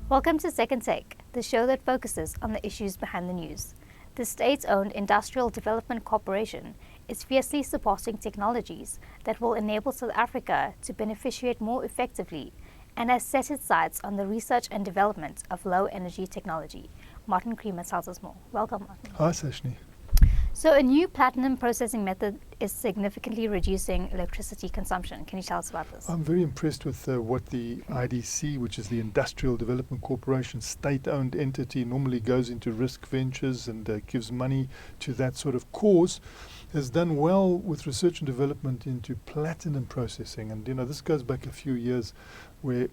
Welcome to Second Take, the show that focuses on the issues behind the news. The state-owned Industrial Development Corporation is fiercely supporting technologies that will enable South Africa to beneficiate more effectively and has set its sights on the research and development of low-energy technology. Martin Creamer tells us more. Welcome, Martin. Hi, Sashnee. So a new platinum processing method is significantly reducing electricity consumption. Can you tell us about this? I'm very impressed with what the IDC, which is the Industrial Development Corporation, state-owned entity, normally goes into risk ventures and gives money to that sort of cause, has done well with research and development into platinum processing. And, this goes back a few years where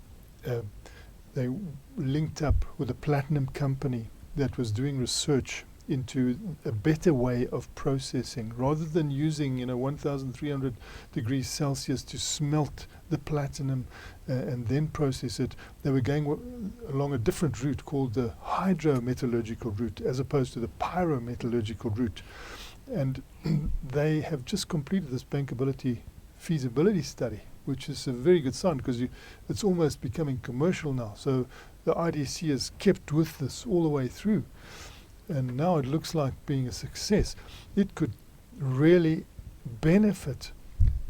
they linked up with a platinum company that was doing research into a better way of processing. Rather than using 1,300 degrees Celsius to smelt the platinum and then process it, they were going along a different route called the hydrometallurgical route as opposed to the pyrometallurgical route. And they have just completed this bankability feasibility study, which is a very good sign because it's almost becoming commercial now. So the IDC has kept with this all the way through. And now it looks like being a success. It could really benefit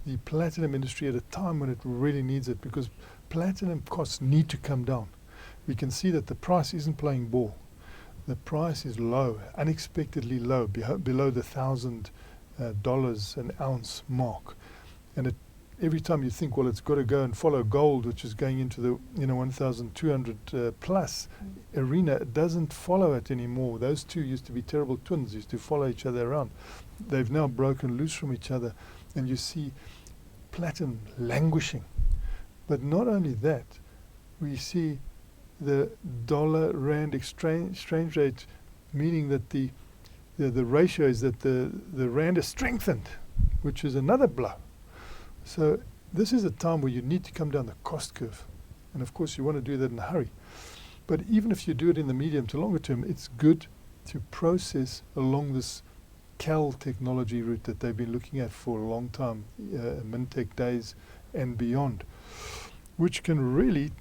the platinum industry at a time when it really needs it, because platinum costs need to come down. We can see that the price isn't playing ball. The price is low, unexpectedly low, below the $1,000 an ounce mark. And every time you think, well, it's got to go and follow gold, which is going into the 1,200 plus arena, it doesn't follow it anymore. Those two used to be terrible twins, used to follow each other around. They've now broken loose from each other, and you see platinum languishing. But not only that, we see the dollar-rand exchange rate, meaning that the ratio is that the rand is strengthened, which is another blow. So this is a time where you need to come down the cost curve. And of course you want to do that in a hurry. But even if you do it in the medium to longer term, it's good to process along this CAL technology route that they've been looking at for a long time, Mintech days and beyond, which can really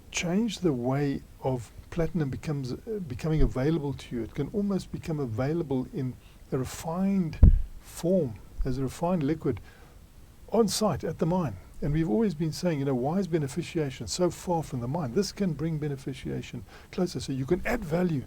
change the way of platinum becoming available to you. It can almost become available in a refined form, as a refined liquid, on site at the mine. And we've always been saying, why is beneficiation so far from the mine? This can bring beneficiation closer. So you can add value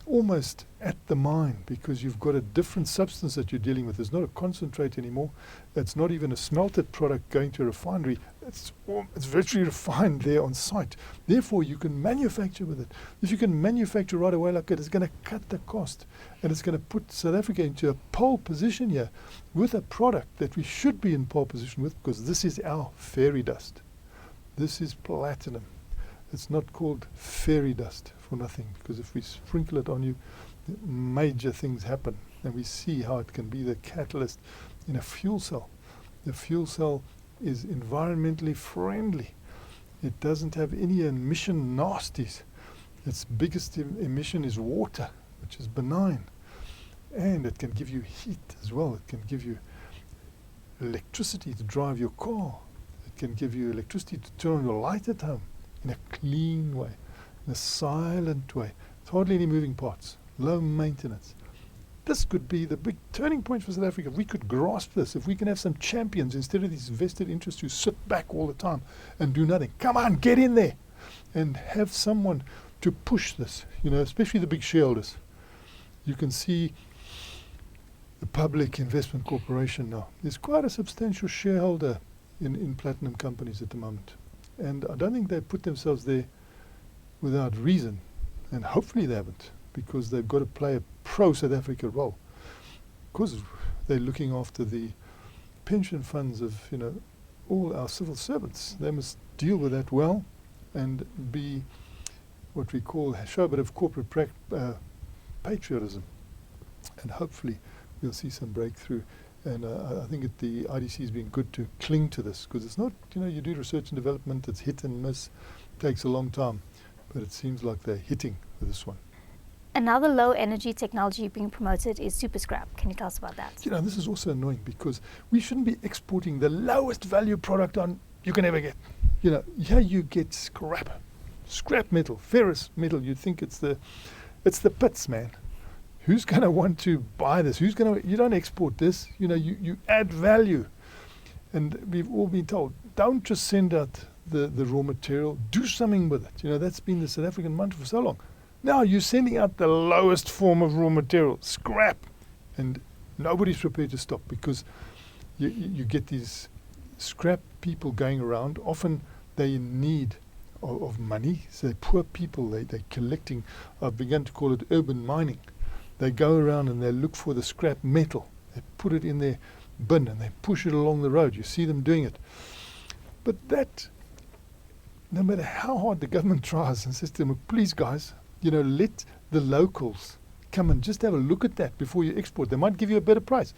almost at the mine because you've got a different substance that you're dealing with. It's not a concentrate anymore. It's not even a smelted product going to a refinery. It's virtually refined there on site. Therefore, you can manufacture with it. If you can manufacture right away like that, it's going to cut the cost. And it's going to put South Africa into a pole position here with a product that we should be in pole position with, because this is our fairy dust. This is platinum. It's not called fairy dust for nothing, because if we sprinkle it on you, major things happen. And we see how it can be the catalyst in a fuel cell. The fuel cell is environmentally friendly. It doesn't have any emission nasties. Its biggest emission is water, which is benign. And it can give you heat as well. It can give you electricity to drive your car. It can give you electricity to turn on your light at home in a clean way, in a silent way. There's hardly any moving parts, low maintenance. This could be the big turning point for South Africa. If we could grasp this, if we can have some champions instead of these vested interests who sit back all the time and do nothing. Come on, get in there and have someone to push this, especially the big shareholders. You can see the Public Investment Corporation now. There's quite a substantial shareholder in platinum companies at the moment. And I don't think they put themselves there without reason. And hopefully they haven't, because they've got to play a pro-South Africa role. Because they're looking after the pension funds of, all our civil servants. They must deal with that well and be what we call, show a bit of corporate patriotism. And hopefully we'll see some breakthrough. And I think the IDC has been good to cling to this, because it's not, you do research and development, it's hit and miss, takes a long time. But it seems like they're hitting with this one. Another low energy technology being promoted is super scrap. Can you tell us about that? This is also annoying, because we shouldn't be exporting the lowest value product you can ever get. Here you get scrap. scrap metal, ferrous metal. You'd think it's the pits, man. Who's going to want to buy this? You don't export this. You add value. And we've all been told, don't just send out the raw material, do something with it. That's been the South African mantra for so long. Now you're sending out the lowest form of raw material, scrap. And nobody's prepared to stop, because you get these scrap people going around. Often they're in need of money. So they're poor people, they're collecting. I've begun to call it urban mining. They go around and they look for the scrap metal. They put it in their bin and they push it along the road. You see them doing it. But that, no matter how hard the government tries and says to them, please guys, let the locals come and just have a look at that before you export. They might give you a better price.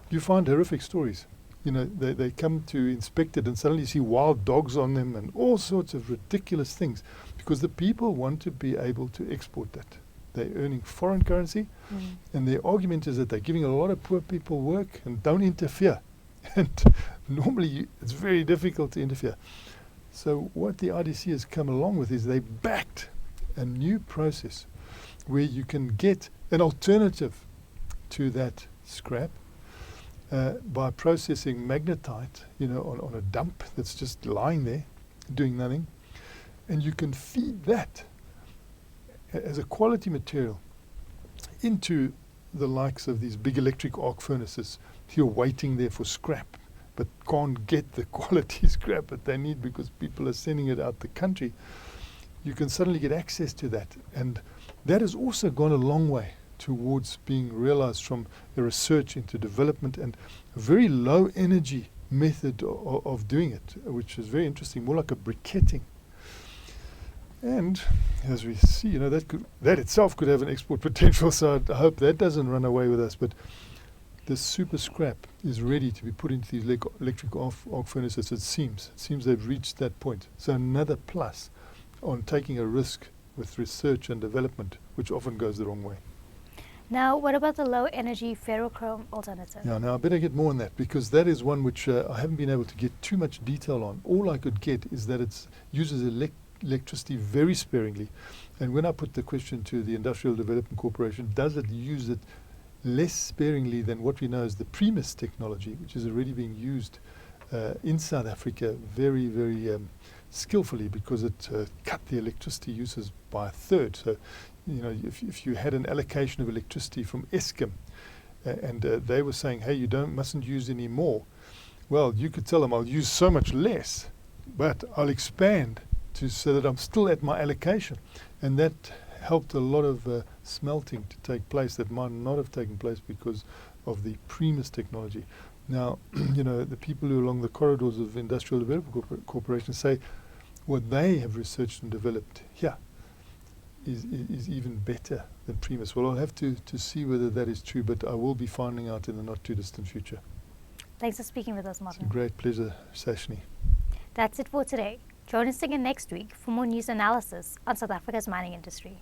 You find horrific stories. They come to inspect it and suddenly you see wild dogs on them and all sorts of ridiculous things, because the people want to be able to export that. They're earning foreign currency, and their argument is that they're giving a lot of poor people work and don't interfere. And normally it's very difficult to interfere. So what the IDC has come along with is they backed a new process where you can get an alternative to that scrap by processing magnetite, on a dump that's just lying there, doing nothing. And you can feed that as a quality material into the likes of these big electric arc furnaces. You're waiting there for scrap, but can't get the quality scrap that they need because people are sending it out the country. You can suddenly get access to that. And that has also gone a long way towards being realized from a research into development and a very low energy method of doing it, which is very interesting, more like a briquetting. And as we see, that itself could have an export potential, so I hope that doesn't run away with us. But this super scrap is ready to be put into these electric arc furnaces. It seems they've reached that point. So another plus on taking a risk with research and development, which often goes the wrong way. Now, what about the low-energy ferrochrome alternative? Yeah, now I better get more on that, because that is one which I haven't been able to get too much detail on. All I could get is that it uses electricity very sparingly. And when I put the question to the Industrial Development Corporation, does it use it less sparingly than what we know as the Primus technology, which is already being used in South Africa very, very skillfully, because it cut the electricity uses by a third. So, if you had an allocation of electricity from Eskom and they were saying, hey, you mustn't use any more, well, you could tell them, I'll use so much less, but I'll expand so that I'm still at my allocation. And that helped a lot of smelting to take place that might not have taken place because of the Primus technology. Now, the people who are along the corridors of Industrial Development Corporation say what they have researched and developed here is even better than Primus. Well, I'll have to see whether that is true, but I will be finding out in the not too distant future. Thanks for speaking with us, Martin. It's a great pleasure, Sashnee. That's it for today. Join us again next week for more news analysis on South Africa's mining industry.